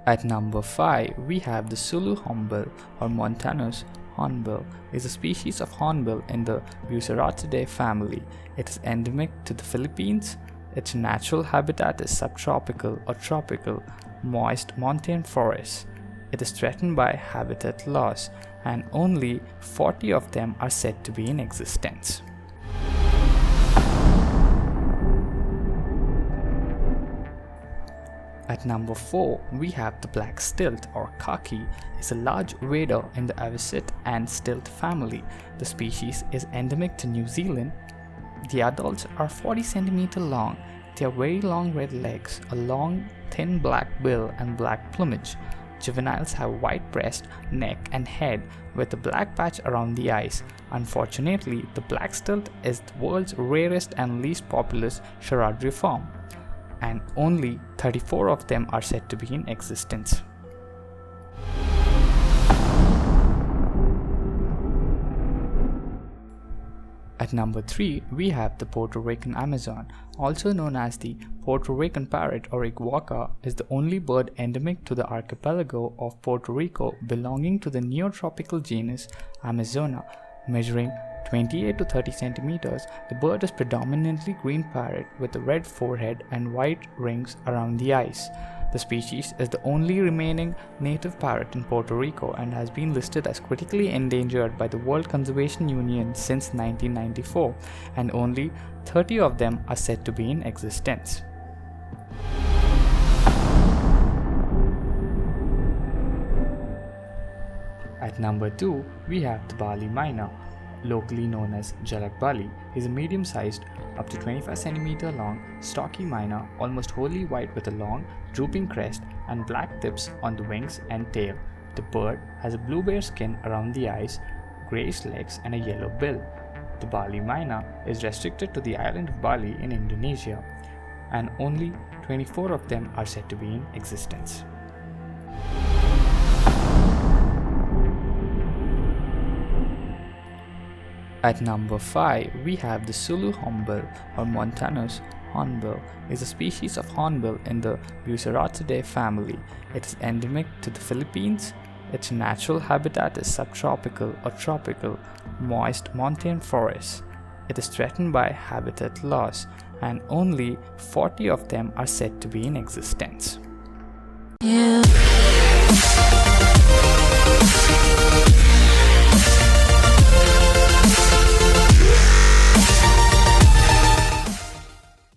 At number 5, we have the Sulu Hornbill or Montanus hornbill. Is a species of hornbill in the Buceratidae family. It is endemic to the Philippines. Its natural habitat is subtropical or tropical, moist montane forests. It is threatened by habitat loss, and only 40 of them are said to be in existence. At number 4, we have the black stilt or khaki. Is a large wader in the avicet and stilt family. The species is endemic to New Zealand. The adults are 40 cm long. They have very long red legs, a long, thin black bill and black plumage. Juveniles have white breast, neck and head with a black patch around the eyes. Unfortunately, the black stilt is the world's rarest and least populous charaudriform, and only 34 of them are said to be in existence. At number 3, we have the Puerto Rican Amazon, also known as the Puerto Rican parrot or iguaca, is the only bird endemic to the archipelago of Puerto Rico, belonging to the neotropical genus Amazona. Measuring 28 to 30 centimeters, the bird is predominantly green parrot with a red forehead and white rings around the eyes. The species is the only remaining native parrot in Puerto Rico and has been listed as critically endangered by the World Conservation Union since 1994, and only 30 of them are said to be in existence. At number 2, we have the Bali myna, locally known as Jalak Bali. Is a medium-sized, up to 25 cm long, stocky myna, almost wholly white with a long, drooping crest and black tips on the wings and tail. The bird has a blue bare skin around the eyes, greyish legs and a yellow bill. The Bali myna is restricted to the island of Bali in Indonesia, and only 24 of them are said to be in existence. At number 5, we have the Sulu Hornbill or Montanus hornbill. Is a species of hornbill in the Buceratidae family. It is endemic to the Philippines. Its natural habitat is subtropical or tropical, moist montane forests. It is threatened by habitat loss, and only 40 of them are said to be in existence. Yeah.